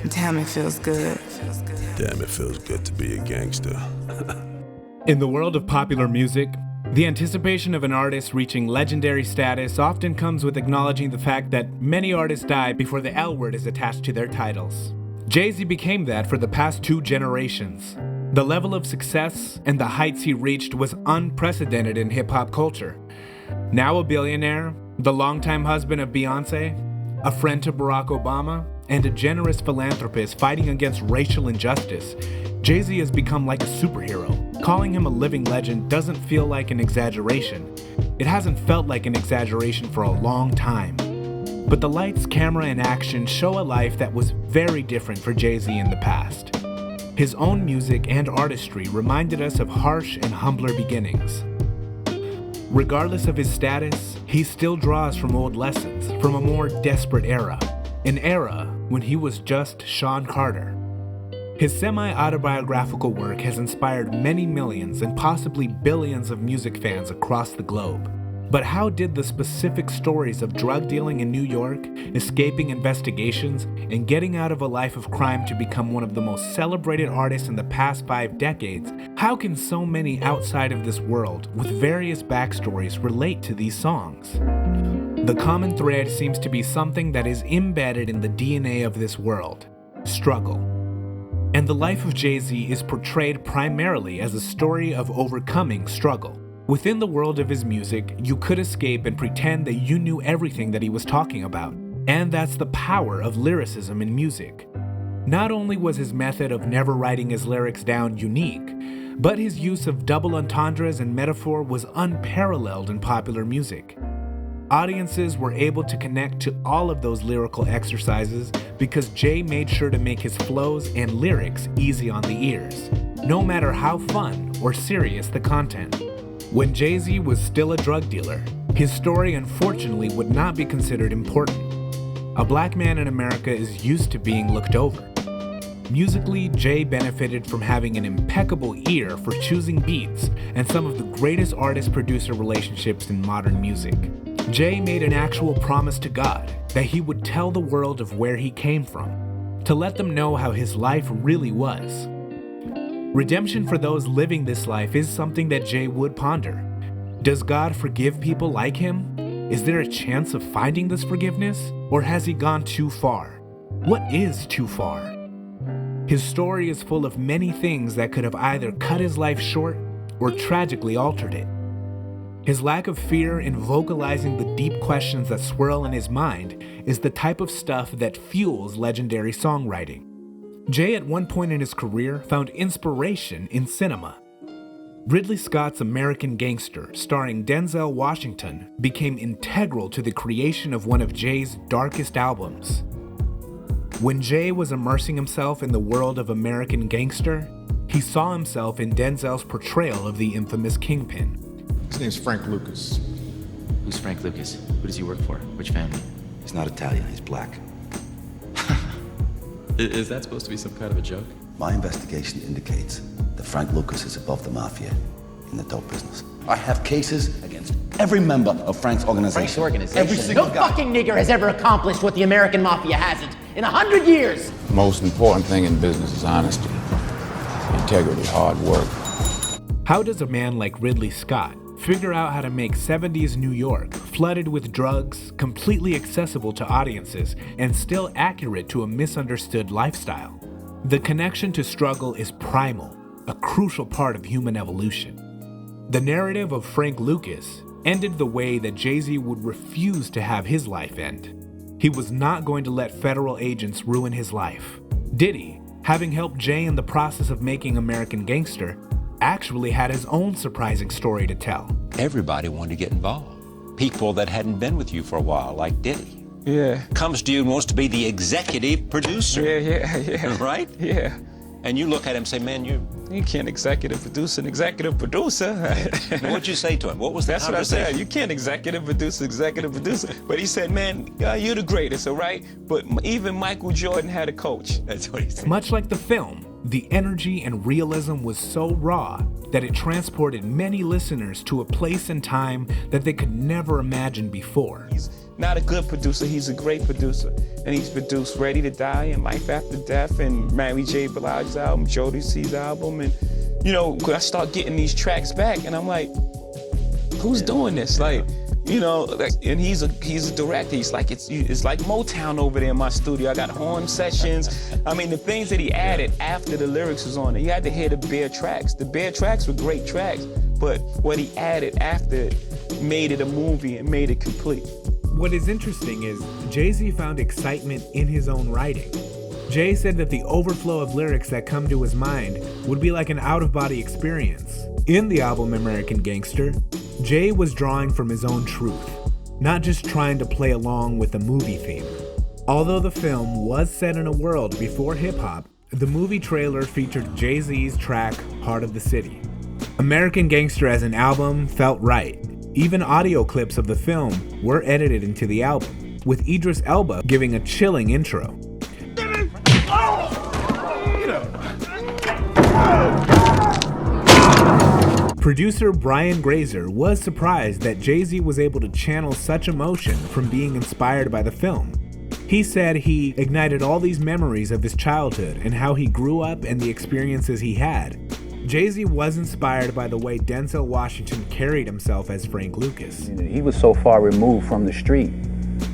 Damn, it feels good. Damn, it feels good to be a gangster. In the world of popular music, the anticipation of an artist reaching legendary status often comes with acknowledging the fact that many artists die before the L word is attached to their titles. Jay-Z became that for the past 2 generations. The level of success and the heights he reached was unprecedented in hip-hop culture. Now a billionaire, the longtime husband of Beyoncé, a friend to Barack Obama, and a generous philanthropist fighting against racial injustice, Jay-Z has become like a superhero. Calling him a living legend doesn't feel like an exaggeration. It hasn't felt like an exaggeration for a long time. But the lights, camera, and action show a life that was very different for Jay-Z in the past. His own music and artistry reminded us of harsh and humbler beginnings. Regardless of his status, he still draws from old lessons, from a more desperate era. An era when he was just Sean Carter. His semi-autobiographical work has inspired many millions and possibly billions of music fans across the globe. But how did the specific stories of drug dealing in New York, escaping investigations, and getting out of a life of crime to become one of the most celebrated artists in the past 5 decades, how can so many outside of this world with various backstories relate to these songs? The common thread seems to be something that is embedded in the DNA of this world: struggle. And the life of Jay-Z is portrayed primarily as a story of overcoming struggle. Within the world of his music, you could escape and pretend that you knew everything that he was talking about. And that's the power of lyricism in music. Not only was his method of never writing his lyrics down unique, but his use of double entendres and metaphor was unparalleled in popular music. Audiences were able to connect to all of those lyrical exercises because Jay made sure to make his flows and lyrics easy on the ears, no matter how fun or serious the content. When Jay-Z was still a drug dealer, his story unfortunately would not be considered important. A black man in America is used to being looked over. Musically, Jay benefited from having an impeccable ear for choosing beats and some of the greatest artist-producer relationships in modern music. Jay made an actual promise to God that he would tell the world of where he came from, to let them know how his life really was. Redemption for those living this life is something that Jay would ponder. Does God forgive people like him? Is there a chance of finding this forgiveness? Or has he gone too far? What is too far? His story is full of many things that could have either cut his life short or tragically altered it. His lack of fear in vocalizing the deep questions that swirl in his mind is the type of stuff that fuels legendary songwriting. Jay at one point in his career found inspiration in cinema. Ridley Scott's American Gangster, starring Denzel Washington, became integral to the creation of one of Jay's darkest albums. When Jay was immersing himself in the world of American Gangster, he saw himself in Denzel's portrayal of the infamous Kingpin. His name's Frank Lucas. Who's Frank Lucas? Who does he work for? Which family? He's not Italian, he's black. Is that supposed to be some kind of a joke? My investigation indicates that Frank Lucas is above the mafia in the dope business. I have cases against every member of Frank's organization. Frank's organization? Every single No guy. fucking nigger has ever accomplished what the American mafia hasn't in 100 years. The most important thing in business is honesty, integrity, hard work. How does a man like Ridley Scott figure out how to make 70s New York, flooded with drugs, completely accessible to audiences, and still accurate to a misunderstood lifestyle? The connection to struggle is primal, a crucial part of human evolution. The narrative of Frank Lucas ended the way that Jay-Z would refuse to have his life end. He was not going to let federal agents ruin his life. Diddy, having helped Jay in the process of making American Gangster, actually had his own surprising story to tell. Everybody wanted to get involved. People that hadn't been with you for a while, like Diddy. Yeah. Comes to you and wants to be the executive producer. Yeah. Right? Yeah. And you look at him and say, man, you can't executive produce an executive producer. what'd you say to him? What was the That's what I conversation? said. You can't executive producer. But he said, man, you're the greatest, all right? But even Michael Jordan had a coach. That's what he said. Much like the film, The energy and realism was so raw that it transported many listeners to a place and time that they could never imagine before. He's not a good producer, he's a great producer. And he's produced Ready to Die and Life After Death and Mary J. Blige's album, Jodeci's album. And, you know, I start getting these tracks back and I'm like, who's doing this? Like, you know, like, and he's a director. He's like, it's like Motown over there in my studio. I got horn sessions. I mean, the things that he added after the lyrics was on it. You had to hear the bare tracks. The bare tracks were great tracks, but what he added after it made it a movie and made it complete. What is interesting is Jay-Z found excitement in his own writing. Jay said that the overflow of lyrics that come to his mind would be like an out-of-body experience. In the album American Gangster, Jay was drawing from his own truth, not just trying to play along with a movie theme. Although the film was set in a world before hip-hop, the movie trailer featured Jay-Z's track Heart of the City. American Gangster as an album felt right. Even audio clips of the film were edited into the album, with Idris Elba giving a chilling intro. Producer Brian Grazer was surprised that Jay-Z was able to channel such emotion from being inspired by the film. He said he ignited all these memories of his childhood and how he grew up and the experiences he had. Jay-Z was inspired by the way Denzel Washington carried himself as Frank Lucas. He was so far removed from the street.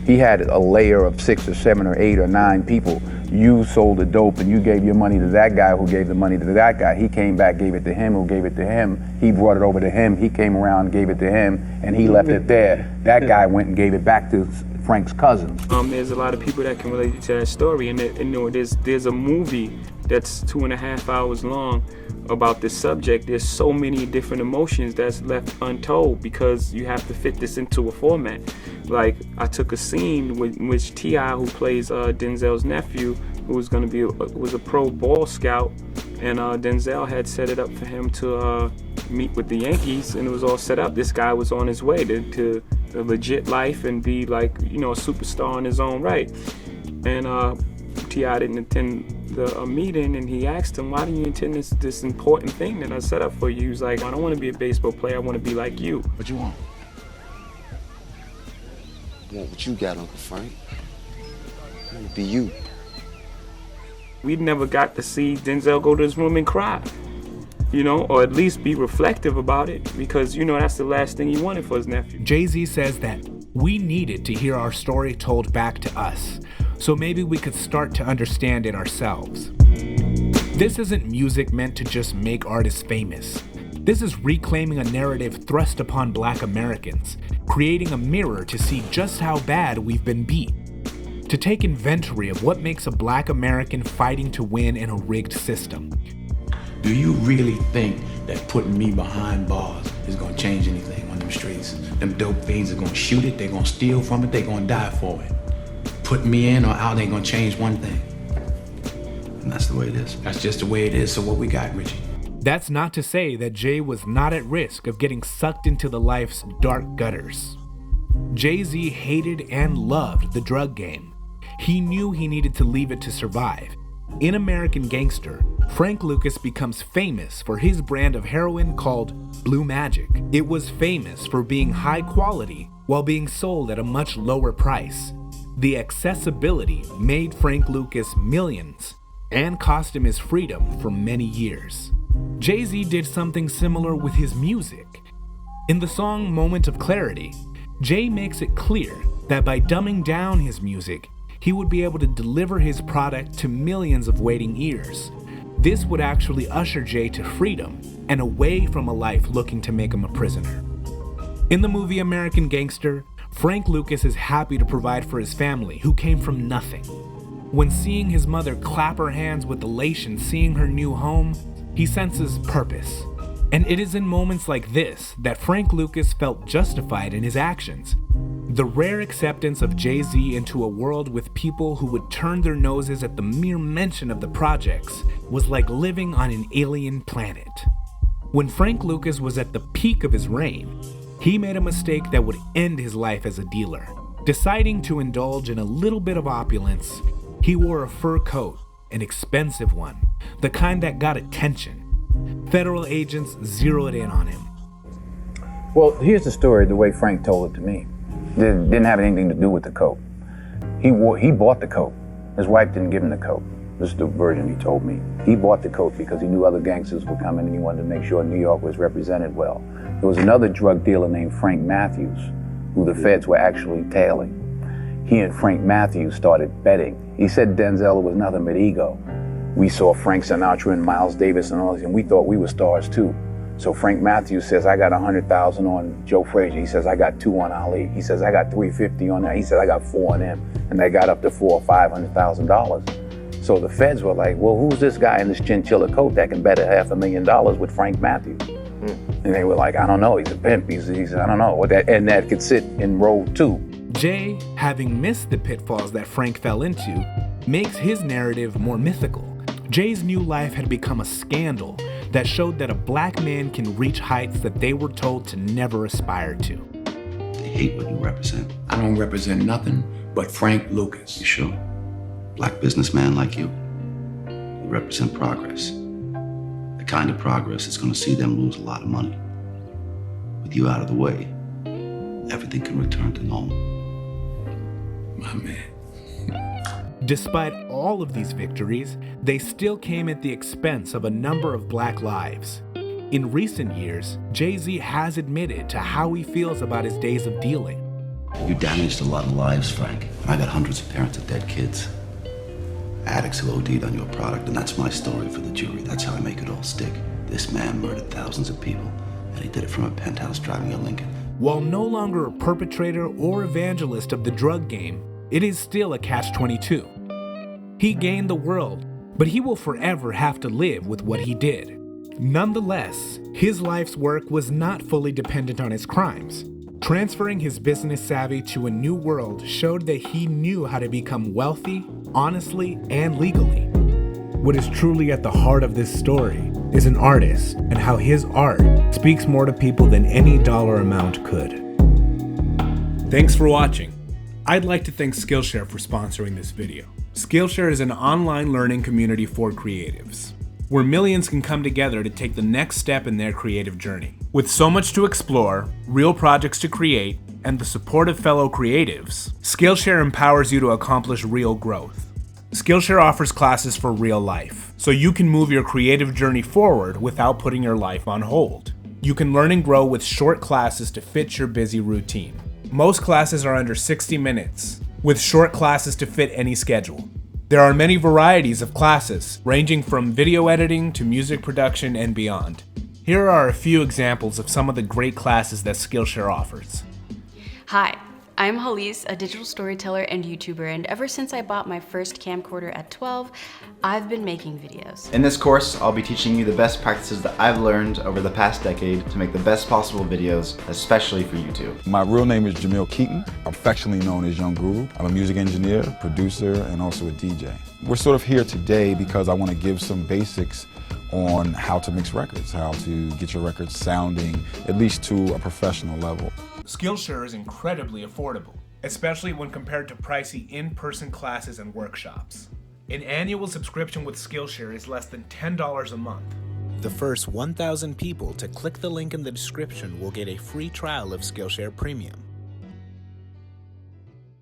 He had a layer of 6 or 7 or 8 or 9 people. You sold the dope and you gave your money to that guy who gave the money to that guy. He came back, gave it to him, who gave it to him. He brought it over to him. He came around, gave it to him, and he left it there. That guy went and gave it back to Frank's cousins. There's a lot of people that can relate to that story, and you know, there's a movie that's 2.5 hours long about this subject. There's so many different emotions that's left untold because you have to fit this into a format. Like, I took a scene in which T.I., who plays Denzel's nephew, who was going to was a pro ball scout, and Denzel had set it up for him to meet with the Yankees, and it was all set up. This guy was on his way to a legit life and be like, you know, a superstar in his own right. And T.I. didn't attend the meeting, and he asked him, why didn't you attend this important thing that I set up for you? He was like, I don't want to be a baseball player, I want to be like you. What you want? I want what you got, Uncle Frank. I want to be you. We never got to see Denzel go to his room and cry, you know, or at least be reflective about it, because, you know, that's the last thing he wanted for his nephew. Jay-Z says that we needed to hear our story told back to us, so maybe we could start to understand it ourselves. This isn't music meant to just make artists famous. This is reclaiming a narrative thrust upon Black Americans, creating a mirror to see just how bad we've been beat, to take inventory of what makes a Black American fighting to win in a rigged system. Do you really think that putting me behind bars is gonna change anything on them streets? Them dope fiends are gonna shoot it, they're gonna steal from it, they're gonna die for it. Putting me in or out ain't gonna change one thing. And that's the way it is. That's just the way it is, so what we got, Richie? That's not to say that Jay was not at risk of getting sucked into the life's dark gutters. Jay-Z hated and loved the drug game. He knew he needed to leave it to survive. In American Gangster, Frank Lucas becomes famous for his brand of heroin called Blue Magic. It was famous for being high quality while being sold at a much lower price. The accessibility made Frank Lucas millions and cost him his freedom for many years. Jay-Z did something similar with his music. In the song Moment of Clarity, Jay makes it clear that by dumbing down his music, he would be able to deliver his product to millions of waiting ears. This would actually usher Jay to freedom and away from a life looking to make him a prisoner. In the movie American Gangster, Frank Lucas is happy to provide for his family, who came from nothing. When seeing his mother clap her hands with elation seeing her new home, he senses purpose. And it is in moments like this that Frank Lucas felt justified in his actions. The rare acceptance of Jay-Z into a world with people who would turn their noses at the mere mention of the projects was like living on an alien planet. When Frank Lucas was at the peak of his reign, he made a mistake that would end his life as a dealer. Deciding to indulge in a little bit of opulence, he wore a fur coat, an expensive one, the kind that got attention. Federal agents zeroed in on him. Well, here's the story the way Frank told it to me. It didn't have anything to do with the coke. He bought the coke. His wife didn't give him the coke. This is the version he told me. He bought the coke because he knew other gangsters were coming and he wanted to make sure New York was represented well. There was another drug dealer named Frank Matthews, who the feds were actually tailing. He and Frank Matthews started betting. He said Denzel was nothing but ego. We saw Frank Sinatra and Miles Davis and all this, and we thought we were stars too. So Frank Matthews says, I got 100,000 on Joe Frazier. He says, I got 2 on Ali. He says, I got 350 on that. He says, I got 4 on him. And they got up to $400,000 or $500,000. So the feds were like, well, who's this guy in this chinchilla coat that can bet $500,000 with Frank Matthews? And they were like, I don't know, he's a pimp. He's I don't know. And that could sit in row 2. Jay, having missed the pitfalls that Frank fell into, makes his narrative more mythical. Jay's new life had become a scandal that showed that a black man can reach heights that they were told to never aspire to. They hate what you represent. I don't represent nothing but Frank Lucas. You sure? Black businessman like you. You represent progress. The kind of progress that's going to see them lose a lot of money. With you out of the way, everything can return to normal. My man. Despite all of these victories, they still came at the expense of a number of black lives. In recent years, Jay-Z has admitted to how he feels about his days of dealing. You damaged a lot of lives, Frank. I got hundreds of parents of dead kids. Addicts who OD'd on your product, and that's my story for the jury. That's how I make it all stick. This man murdered thousands of people, and he did it from a penthouse driving a Lincoln. While no longer a perpetrator or evangelist of the drug game, it is still a catch-22. He gained the world, but he will forever have to live with what he did. Nonetheless, his life's work was not fully dependent on his crimes. Transferring his business savvy to a new world showed that he knew how to become wealthy, honestly, and legally. What is truly at the heart of this story is an artist and how his art speaks more to people than any dollar amount could. Thanks for watching. I'd like to thank Skillshare for sponsoring this video. Skillshare is an online learning community for creatives, where millions can come together to take the next step in their creative journey. With so much to explore, real projects to create, and the support of fellow creatives, Skillshare empowers you to accomplish real growth. Skillshare offers classes for real life, so you can move your creative journey forward without putting your life on hold. You can learn and grow with short classes to fit your busy routine. Most classes are under 60 minutes, with short classes to fit any schedule. There are many varieties of classes, ranging from video editing to music production and beyond. Here are a few examples of some of the great classes that Skillshare offers. Hi, I'm Halise, a digital storyteller and YouTuber, and ever since I bought my first camcorder at 12, I've been making videos. In this course, I'll be teaching you the best practices that I've learned over the past decade to make the best possible videos, especially for YouTube. My real name is Jamil Keaton. I'm affectionately known as Young Guru. I'm a music engineer, producer, and also a DJ. We're sort of here today because I want to give some basics on how to mix records, how to get your records sounding at least to a professional level. Skillshare is incredibly affordable, especially when compared to pricey in-person classes and workshops. An annual subscription with Skillshare is less than $10 a month. The first 1,000 people to click the link in the description will get a free trial of Skillshare Premium.